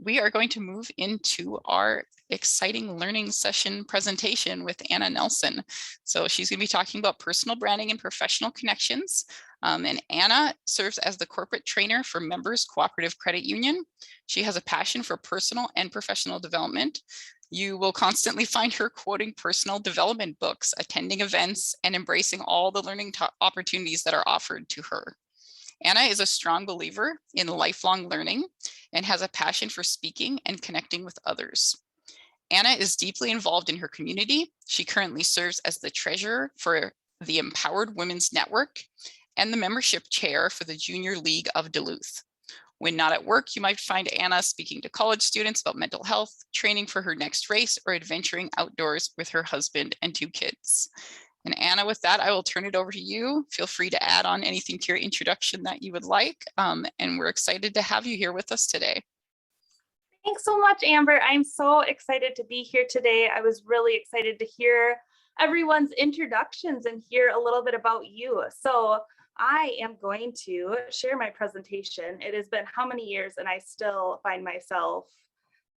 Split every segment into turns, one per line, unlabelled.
we are going to move into our exciting learning session presentation with Anna Nelson. So she's going to be talking about personal branding and professional connections. And Anna serves as the corporate trainer for Members Cooperative Credit Union. She has a passion for personal and professional development. You will constantly find her quoting personal development books, attending events, and embracing all the learning opportunities that are offered to her. Anna is a strong believer in lifelong learning and has a passion for speaking and connecting with others. Anna is deeply involved in her community. She currently serves as the treasurer for the Empowered Women's Network and the membership chair for the Junior League of Duluth. When not at work, you might find Anna speaking to college students about mental health, training for her next race, or adventuring outdoors with her husband and 2 kids. And Anna, with that, I will turn it over to you. Feel free to add on anything to your introduction that you would like. And we're excited to have you here with us today.
Thanks so much, Amber. I'm so excited to be here today. I was really excited to hear everyone's introductions and hear a little bit about you. So I am going to share my presentation. It has been how many years, and I still find myself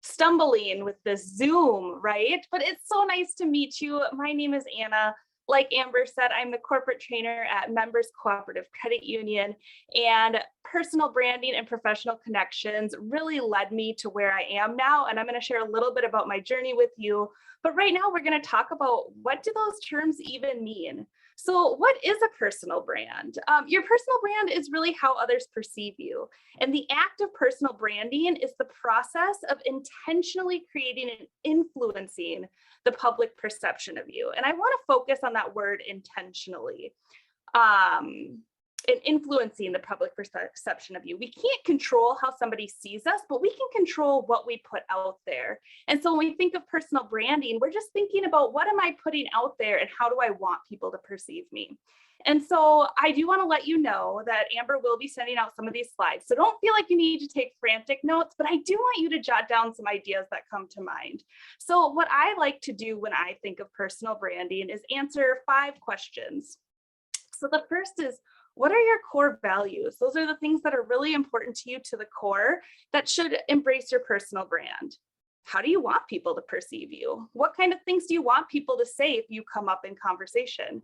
stumbling with this Zoom, right? But it's so nice to meet you. My name is Anna. Like Amber said, I'm the corporate trainer at Members Cooperative Credit Union, and personal branding and professional connections really led me to where I am now. And I'm going to share a little bit about my journey with you. But right now we're going to talk about, what do those terms even mean? So what is a personal brand? Your personal brand is really how others perceive you. And the act of personal branding is the process of intentionally creating and influencing the public perception of you. And I want to focus on that word intentionally. And influencing the public perception of you. We can't control how somebody sees us, but we can control what we put out there. And so when we think of personal branding, we're just thinking about, what am I putting out there and how do I want people to perceive me? And so I do want to let you know that Amber will be sending out some of these slides. So don't feel like you need to take frantic notes, but I do want you to jot down some ideas that come to mind. So what I like to do when I think of personal branding is answer 5 questions. So the first is, what are your core values? Those are the things that are really important to you, to the core, that should embrace your personal brand. How do you want people to perceive you? What kind of things do you want people to say if you come up in conversation?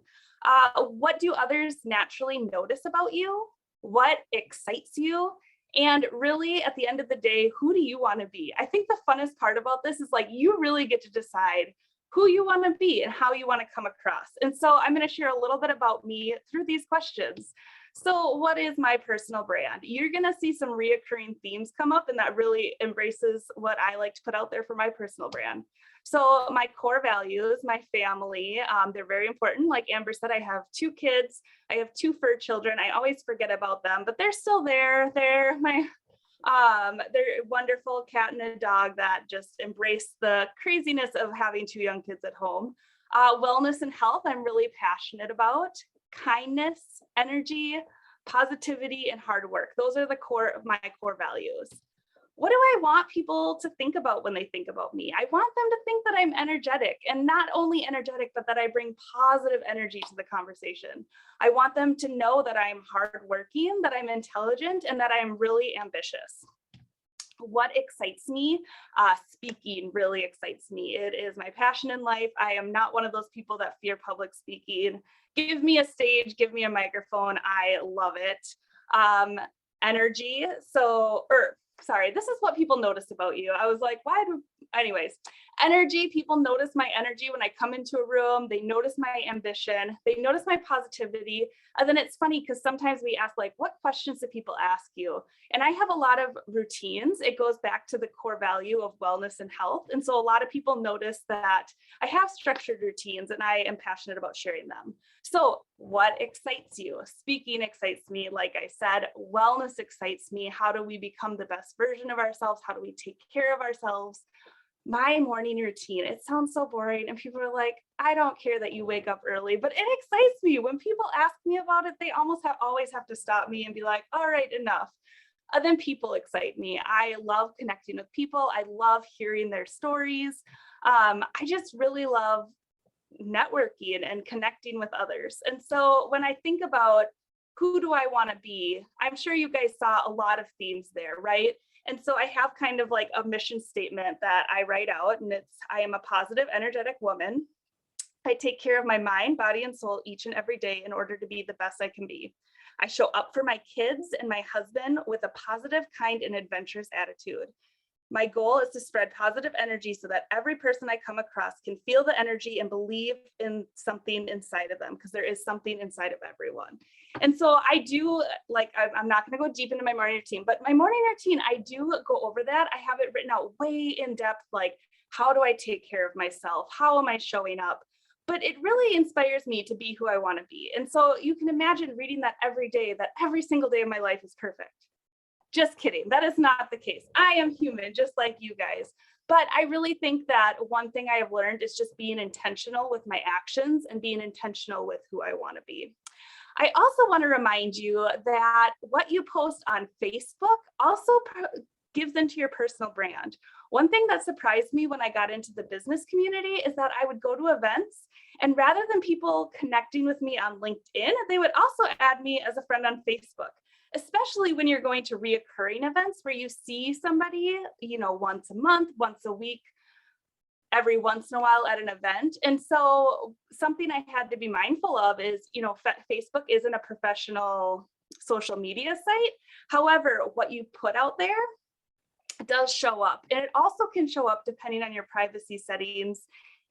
What do others naturally notice about you? What excites you? And really, at the end of the day, who do you want to be? I think the funnest part about this is, like, you really get to decide who you want to be and how you want to come across. And so I'm going to share a little bit about me through these questions. So what is my personal brand? You're going to see some reoccurring themes come up, and that really embraces what I like to put out there for my personal brand. So my core values, my family, they're very important. Like Amber said, I have 2 kids. I have 2 fur children. I always forget about them, but they're still there. They're wonderful cat and a dog that just embrace the craziness of having 2 young kids at home. Wellness and health, I'm really passionate about. Kindness, energy, positivity, and hard work. Those are the core of my core values. What do I want people to think about when they think about me? I want them to think that I'm energetic, and not only energetic, but that I bring positive energy to the conversation. I want them to know that I'm hardworking, that I'm intelligent, and that I'm really ambitious. What excites me? Speaking really excites me. It is my passion in life. I am not one of those people that fear public speaking. Give me a stage, give me a microphone. I love it. Energy. This is what people notice about you. I was like, anyways, energy. People notice my energy when I come into a room. They notice my ambition. They notice my positivity. And then it's funny because sometimes we ask, like, what questions do people ask you? And I have a lot of routines. It goes back to the core value of wellness and health. And so a lot of people notice that I have structured routines, and I am passionate about sharing them. So what excites you? Speaking excites me. Like I said, wellness excites me. How do we become the best version of ourselves? How do we take care of ourselves? My morning routine, it sounds so boring, and people are like, I don't care that you wake up early, but it excites me. When people ask me about it, they always have to stop me and be like, all right, enough. And then people excite me. I love connecting with people. I love hearing their stories. I just really love networking and connecting with others. And so when I think about who do I want to be, I'm sure you guys saw a lot of themes there, right? And so I have kind of like a mission statement that I write out, and it's, I am a positive, energetic woman. I take care of my mind, body, and soul each and every day in order to be the best I can be. I show up for my kids and my husband with a positive, kind, and adventurous attitude. My goal is to spread positive energy so that every person I come across can feel the energy and believe in something inside of them, because there is something inside of everyone. And so I do, like, I'm not going to go deep into my morning routine, but my morning routine, I do go over that. I have it written out way in depth, like, how do I take care of myself? How am I showing up? But it really inspires me to be who I want to be. And so you can imagine reading that every day, that every single day of my life is perfect. Just kidding. That is not the case. I am human, just like you guys. But I really think that one thing I have learned is just being intentional with my actions and being intentional with who I want to be. I also want to remind you that what you post on Facebook also gives into your personal brand. One thing that surprised me when I got into the business community is that I would go to events, and rather than people connecting with me on LinkedIn, they would also add me as a friend on Facebook. Especially when you're going to reoccurring events where you see somebody, once a month, once a week, every once in a while at an event. And so something I had to be mindful of is, Facebook isn't a professional social media site. However, what you put out there does show up. And it also can show up depending on your privacy settings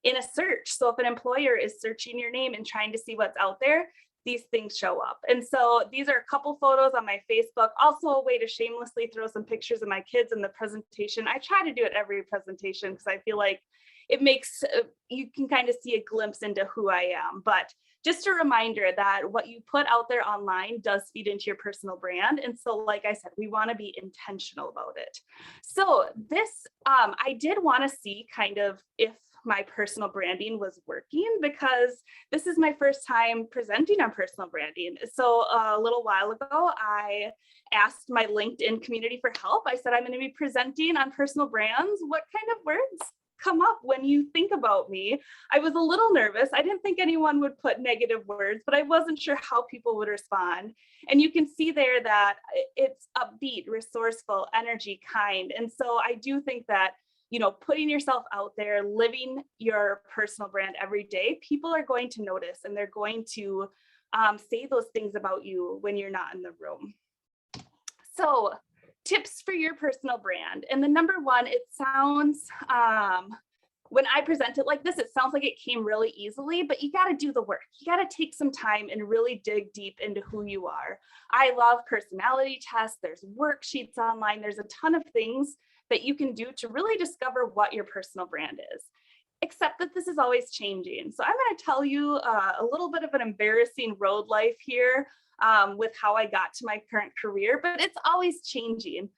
in a search. So if an employer is searching your name and trying to see what's out there, these things show up. And so these are a couple photos on my Facebook, also a way to shamelessly throw some pictures of my kids in the presentation. I try to do it every presentation because I feel like it makes, you can kind of see a glimpse into who I am. But just a reminder that what you put out there online does feed into your personal brand. And so, like I said, we want to be intentional about it. So this, I did want to see kind of if my personal branding was working, because this is my first time presenting on personal branding. So a little while ago, I asked my LinkedIn community for help. I said, I'm going to be presenting on personal brands. What kind of words come up when you think about me? I was a little nervous. I didn't think anyone would put negative words, but I wasn't sure how people would respond. And you can see there that it's upbeat, resourceful, energy, kind. And so I do think that putting yourself out there, living your personal brand every day, people are going to notice, and they're going to say those things about you when you're not in the room. So tips for your personal brand. And the number one, it sounds, when I present it like this, it sounds like it came really easily, but you got to do the work. You got to take some time and really dig deep into who you are. I love personality tests. There's worksheets online. There's a ton of things that you can do to really discover what your personal brand is, except that this is always changing. So I'm going to tell you a little bit of an embarrassing road life here with how I got to my current career, but it's always changing.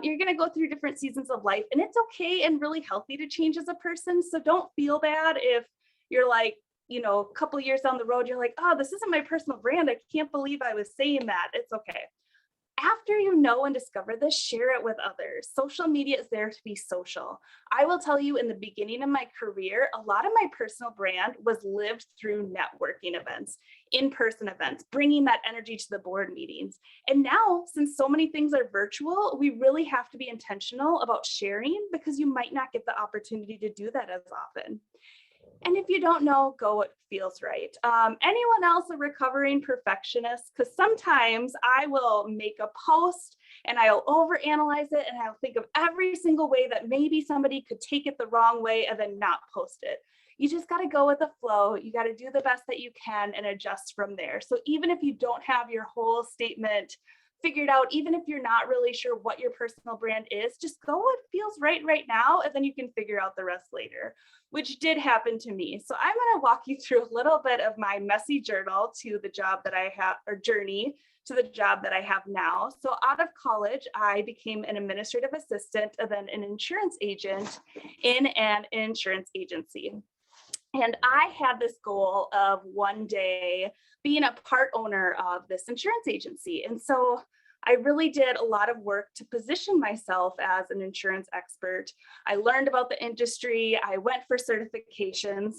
You're going to go through different seasons of life, and it's okay and really healthy to change as a person. So don't feel bad if you're like, a couple of years down the road, you're like, oh, this isn't my personal brand. I can't believe I was saying that. It's okay. After you know and discover this, share it with others. Social media is there to be social. I will tell you, in the beginning of my career, a lot of my personal brand was lived through networking events, in-person events, bringing that energy to the board meetings. And now, since so many things are virtual, we really have to be intentional about sharing, because you might not get the opportunity to do that as often. And if you don't know, go what feels right. Anyone else a recovering perfectionist? Because sometimes I will make a post and I'll overanalyze it, and I'll think of every single way that maybe somebody could take it the wrong way and then not post it. You just got to go with the flow. You got to do the best that you can and adjust from there. So even if you don't have your whole statement figured out, even if you're not really sure what your personal brand is, just go what feels right now, and then you can figure out the rest later, which did happen to me. So I'm going to walk you through a little bit of my messy journal to the job that I have, or journey to the job that I have now. So out of college, I became an administrative assistant and then an insurance agent in an insurance agency. And I had this goal of one day being a part owner of this insurance agency. And so I really did a lot of work to position myself as an insurance expert. I learned about the industry. I went for certifications.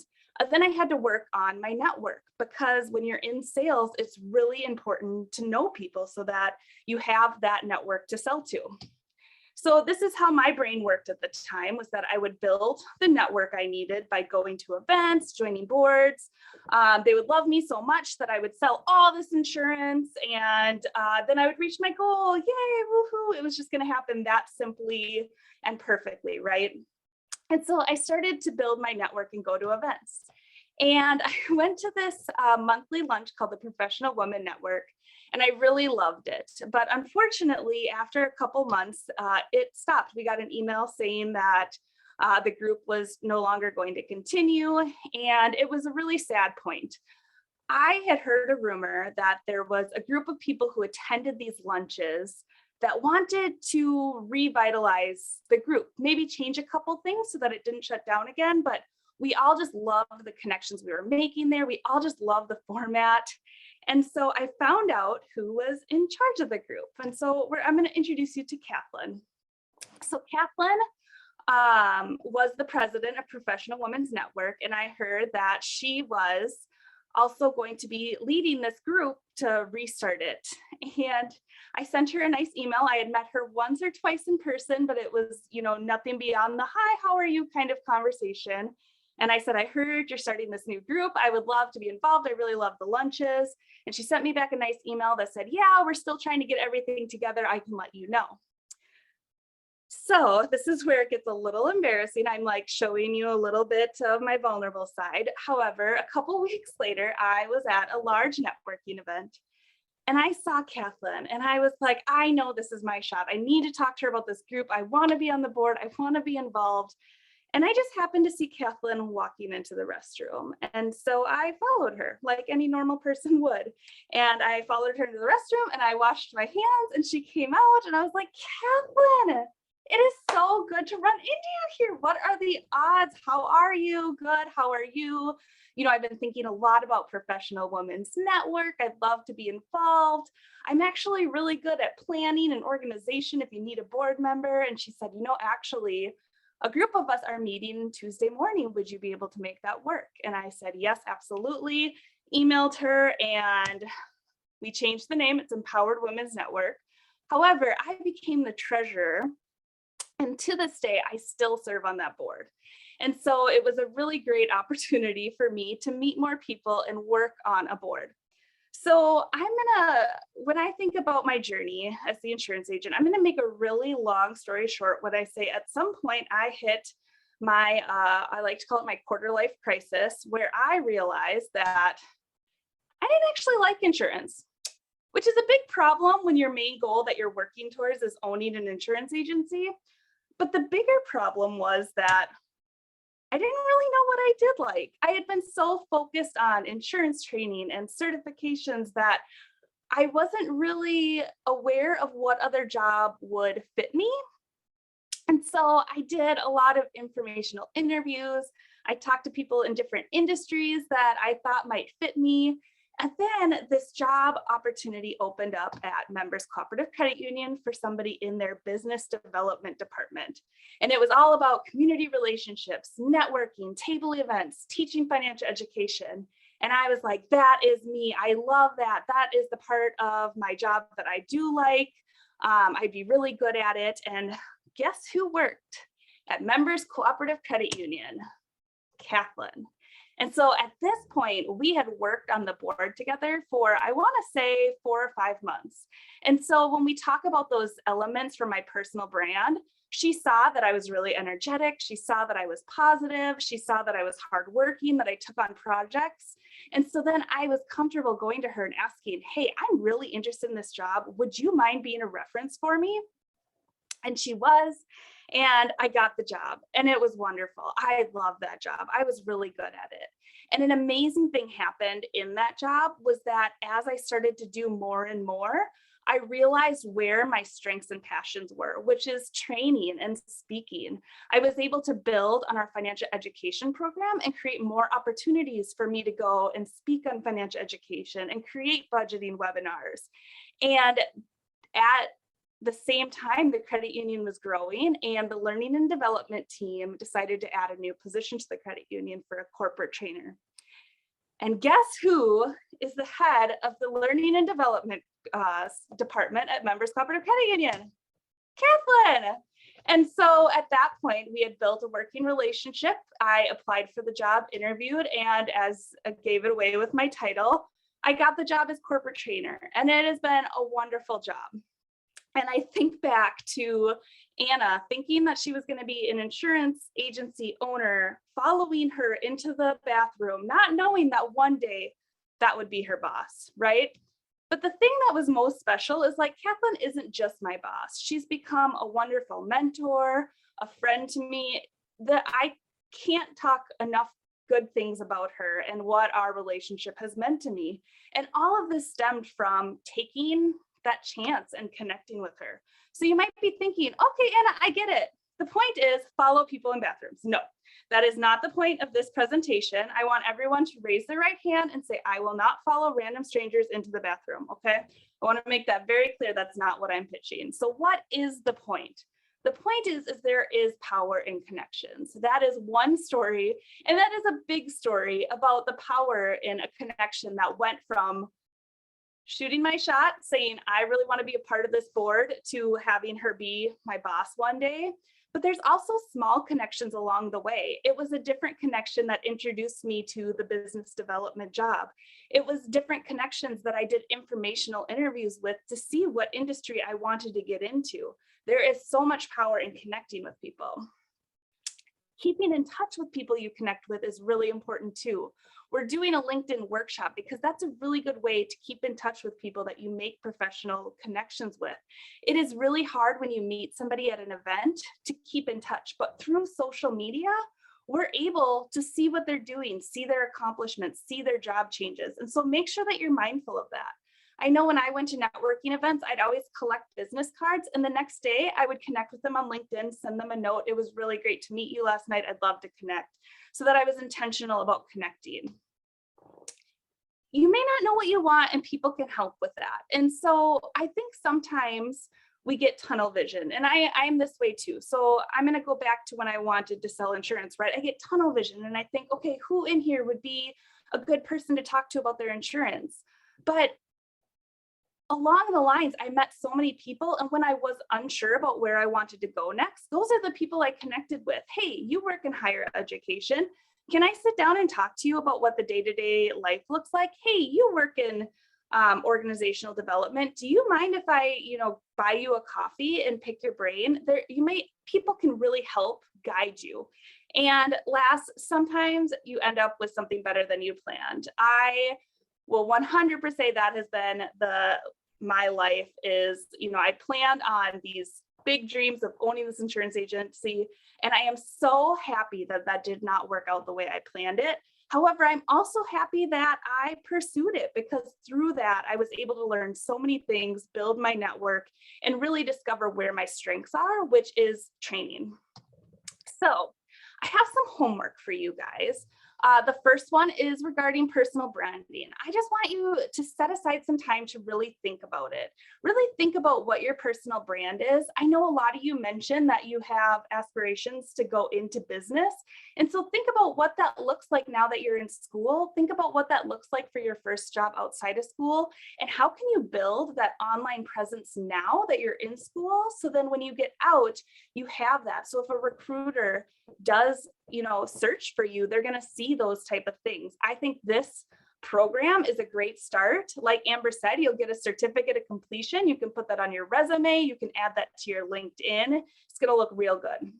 Then I had to work on my network, because when you're in sales, it's really important to know people so that you have that network to sell to. So this is how my brain worked at the time, was that I would build the network I needed by going to events, joining boards. They would love me so much that I would sell all this insurance, and then I would reach my goal. Yay, woohoo. It was just going to happen that simply and perfectly, right? And so I started to build my network and go to events. And I went to this monthly lunch called the Professional Women Network, and I really loved it. But unfortunately, after a couple months, it stopped. We got an email saying that the group was no longer going to continue, and it was a really sad point. I had heard a rumor that there was a group of people who attended these lunches that wanted to revitalize the group, maybe change a couple things so that it didn't shut down again, but we all just loved the connections we were making there. We all just loved the format. And so I found out who was in charge of the group. And so I'm going to introduce you to Kathleen. So Kathleen was the president of Professional Women's Network. And I heard that she was also going to be leading this group to restart it. And I sent her a nice email. I had met her once or twice in person, but it was, nothing beyond the hi, how are you kind of conversation. And I said, I heard you're starting this new group. I would love to be involved. I really love the lunches. And she sent me back a nice email that said, yeah, we're still trying to get everything together. I can let you know. So this is where it gets a little embarrassing. I'm like showing you a little bit of my vulnerable side. However, a couple weeks later, I was at a large networking event and I saw Kathleen and I was like, I know this is my shot. I need to talk to her about this group. I want to be on the board. I want to be involved. And I just happened to see Kathleen walking into the restroom. And so I followed her like any normal person would. And I followed her into the restroom and I washed my hands and she came out and I was like, Kathleen, it is so good to run into you here. What are the odds? How are you? Good. How are you? I've been thinking a lot about Professional Women's Network. I'd love to be involved. I'm actually really good at planning and organization if you need a board member. And she said, actually, a group of us are meeting Tuesday morning. Would you be able to make that work? And I said, yes, absolutely. Emailed her and we changed the name. It's Empowered Women's Network. However, I became the treasurer. And to this day, I still serve on that board. And so it was a really great opportunity for me to meet more people and work on a board. So when I think about my journey as the insurance agent, I'm gonna make a really long story short when I say at some point I hit my, I like to call it my quarter life crisis, where I realized that I didn't actually like insurance, which is a big problem when your main goal that you're working towards is owning an insurance agency. But the bigger problem was that I didn't really know what I did like. I had been so focused on insurance training and certifications that I wasn't really aware of what other job would fit me. And so I did a lot of informational interviews. I talked to people in different industries that I thought might fit me. And then this job opportunity opened up at Members Cooperative Credit Union for somebody in their business development department. And it was all about community relationships, networking, table events, teaching financial education. And I was like, that is me. I love that. That is the part of my job that I do like. I'd be really good at it. And guess who worked at Members Cooperative Credit Union? Kathleen. And so at this point, we had worked on the board together for, I want to say 4 or 5 months. And so when we talk about those elements from my personal brand, she saw that I was really energetic. She saw that I was positive. She saw that I was hardworking, that I took on projects. And so then I was comfortable going to her and asking, hey, I'm really interested in this job. Would you mind being a reference for me? And she was. And I got the job and it was wonderful. I loved that job. I was really good at it. And an amazing thing happened in that job was that as I started to do more and more, I realized where my strengths and passions were, which is training and speaking. I was able to build on our financial education program and create more opportunities for me to go and speak on financial education and create budgeting webinars. And at the same time, the credit union was growing and the learning and development team decided to add a new position to the credit union for a corporate trainer. And guess who is the head of the learning and development department at Members Cooperative Credit Union? Kathleen. And so at that point, we had built a working relationship. I applied for the job, interviewed, and as I gave it away with my title, I got the job as corporate trainer. And it has been a wonderful job. And I think back to Anna thinking that she was going to be an insurance agency owner, following her into the bathroom, not knowing that one day that would be her boss, right? But the thing that was most special is like Kathleen isn't just my boss. She's become a wonderful mentor, a friend to me that I can't talk enough good things about her and what our relationship has meant to me. And all of this stemmed from taking that chance and connecting with her. So you might be thinking, okay, Anna, I get it. The point is follow people in bathrooms. No, that is not the point of this presentation. I want everyone to raise their right hand and say, I will not follow random strangers into the bathroom, okay? I want to make that very clear. That's not what I'm pitching. So what is the point? The point is there is power in connections. That is one story, and that is a big story about the power in a connection that went from shooting my shot, saying, I really want to be a part of this board, to having her be my boss one day. But there's also small connections along the way. It was a different connection that introduced me to the business development job. It was different connections that I did informational interviews with to see what industry I wanted to get into. There is so much power in connecting with people. Keeping in touch with people you connect with is really important too. We're doing a LinkedIn workshop because that's a really good way to keep in touch with people that you make professional connections with. It is really hard when you meet somebody at an event to keep in touch, but through social media, we're able to see what they're doing, see their accomplishments, see their job changes. And so make sure that you're mindful of that. I know when I went to networking events, I'd always collect business cards, and the next day I would connect with them on LinkedIn, send them a note. It was really great to meet you last night. I'd love to connect, so that I was intentional about connecting. You may not know what you want, and people can help with that. And so I think sometimes we get tunnel vision, and I'm this way too. So I'm going to go back to when I wanted to sell insurance, right? I get tunnel vision and I think, okay, who in here would be a good person to talk to about their insurance? But along the lines, I met so many people, and when I was unsure about where I wanted to go next, those are the people I connected with. Hey, you work in higher education. Can I sit down and talk to you about what the day-to-day life looks like? Hey, you work in organizational development. Do you mind if I, buy you a coffee and pick your brain? People can really help guide you. And last, sometimes you end up with something better than you planned. I will 100% say that has been my life is, I planned on these big dreams of owning this insurance agency, and I am so happy that that did not work out the way I planned it. However, I'm also happy that I pursued it, because through that, I was able to learn so many things, build my network, and really discover where my strengths are, which is training. So I have some homework for you guys. The first one is regarding personal branding. I just want you to set aside some time to really think about it. Really think about what your personal brand is. I know a lot of you mentioned that you have aspirations to go into business. And so think about what that looks like now that you're in school. Think about what that looks like for your first job outside of school. And how can you build that online presence now that you're in school? So then when you get out, you have that. So if a recruiter does, search for you, they're going to see those type of things. I think this program is a great start. Like Amber said, you'll get a certificate of completion. You can put that on your resume. You can add that to your LinkedIn. It's going to look real good.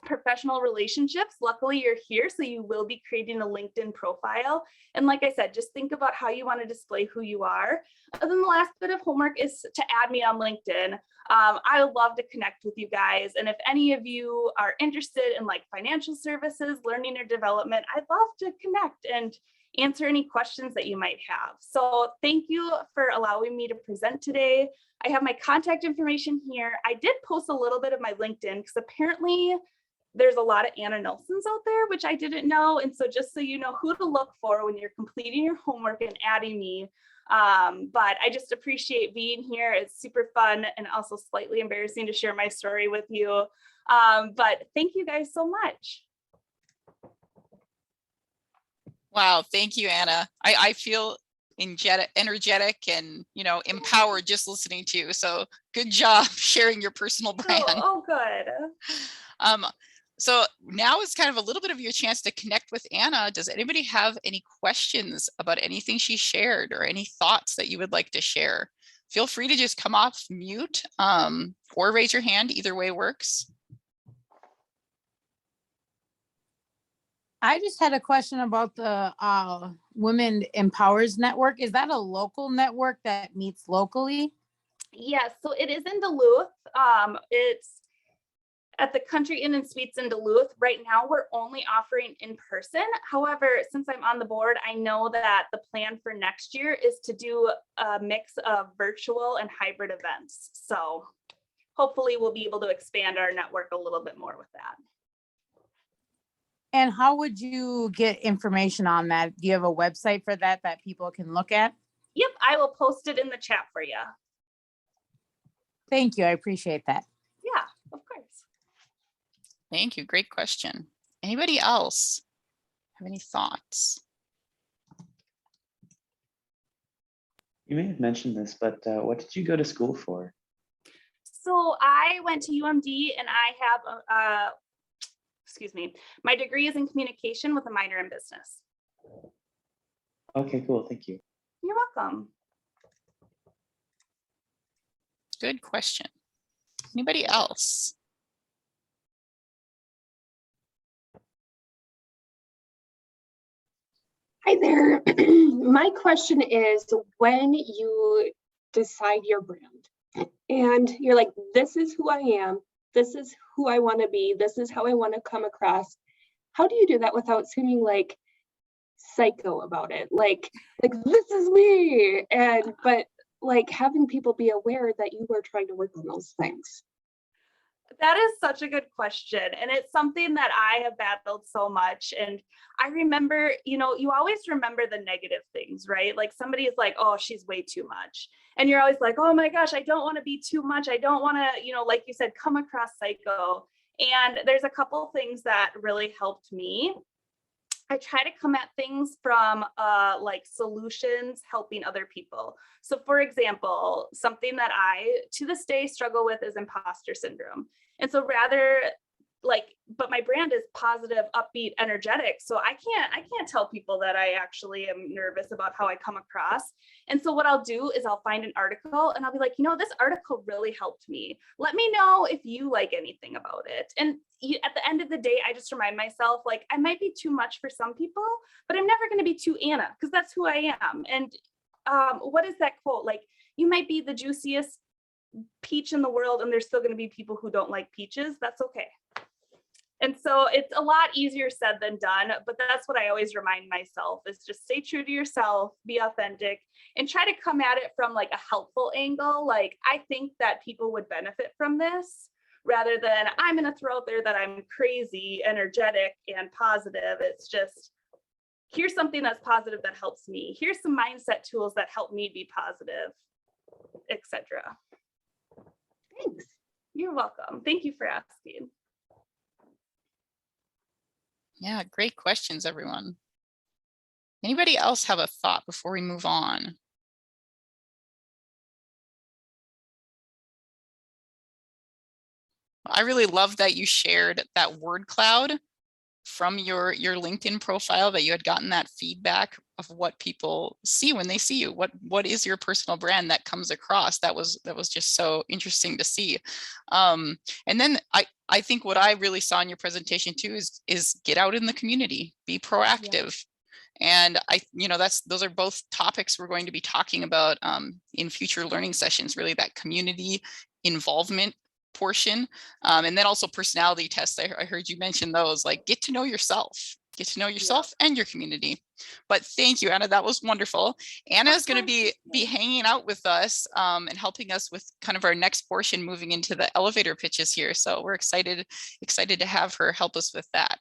Professional relationships. Luckily, you're here, so you will be creating a LinkedIn profile. And like I said, just think about how you want to display who you are. And then the last bit of homework is to add me on LinkedIn. I would love to connect with you guys. And if any of you are interested in like financial services, learning or development, I'd love to connect and answer any questions that you might have. So thank you for allowing me to present today. I have my contact information here. I did post a little bit of my LinkedIn because apparently there's a lot of Anna Nelsons out there, which I didn't know. And so just so you know who to look for when you're completing your homework and adding me. But I just appreciate being here. It's super fun and also slightly embarrassing to share my story with you. But thank you guys so much.
Wow, thank you, Anna. I feel energetic and, you know, empowered just listening to you. So good job sharing your personal brand.
Oh, good.
So now is kind of a little bit of your chance to connect with Anna. Does anybody have any questions about anything she shared or any thoughts that you would like to share? Feel free to just come off mute or raise your hand. Either way works.
I just had a question about the Women Empowers Network. Is that a local network that meets locally?
Yes, so it is in Duluth. It's at the Country Inn and Suites in Duluth. Right now, we're only offering in person. However, since I'm on the board, I know that the plan for next year is to do a mix of virtual and hybrid events. So hopefully we'll be able to expand our network a little bit more with that.
And how would you get information on that? Do you have a website for that that people can look at?
Yep, I will post it in the chat for you.
Thank you. I appreciate that.
Yeah, of course.
Thank you. Great question. Anybody else have any thoughts?
You may have mentioned this, but what did you go to school for?
So I went to UMD and I have, my degree is in communication with a minor in business.
Okay, cool. Thank you.
You're welcome.
Good question. Anybody else?
Hi there. My question is, when you decide your brand and you're like, this is who I am, this is who I want to be, this is how I want to come across, how do you do that without seeming like psycho about it? Like this is me, but like having people be aware that you were trying to work on those things.
That is such a good question. And it's something that I have battled so much. And I remember, you know, you always remember the negative things, right? Like somebody is like, oh, she's way too much. And you're always like, oh my gosh, I don't want to be too much. I don't want to, you know, like you said, come across psycho. And there's a couple things that really helped me. I try to come at things from like solutions helping other people. So for example, something that I to this day struggle with is imposter syndrome. And so rather but my brand is positive, upbeat, energetic. So I can't tell people that I actually am nervous about how I come across. And so what I'll do is I'll find an article and I'll be like, you know, this article really helped me. Let me know if you like anything about it. And at the end of the day, I just remind myself, like, I might be too much for some people, but I'm never going to be too Anna, because that's who I am. And what is that quote? Like, you might be the juiciest peach in the world and there's still going to be people who don't like peaches. That's okay. And so it's a lot easier said than done, but that's what I always remind myself is just stay true to yourself, be authentic, and try to come at it from like a helpful angle. Like, I think that people would benefit from this rather than I'm going to throw out there that I'm crazy, energetic, and positive. It's just, here's something that's positive that helps me. Here's some mindset tools that help me be positive, etc.
Thanks.
You're welcome. Thank you for asking.
Yeah, great questions, everyone. Anybody else have a thought before we move on? I really love that you shared that word cloud from your LinkedIn profile, that you had gotten that feedback of what people see when they see you. What is your personal brand that comes across? That was just so interesting to see. And then I think what I really saw in your presentation too is get out in the community, be proactive. Yeah. And those are both topics we're going to be talking about in future learning sessions, really that community involvement portion. And then also personality tests. I heard you mention those, like get to know yourself. Get to know yourself and your community. But thank you, Anna. That was wonderful. Anna is going to be hanging out with us and helping us with kind of our next portion, moving into the elevator pitches here. So we're excited to have her help us with that.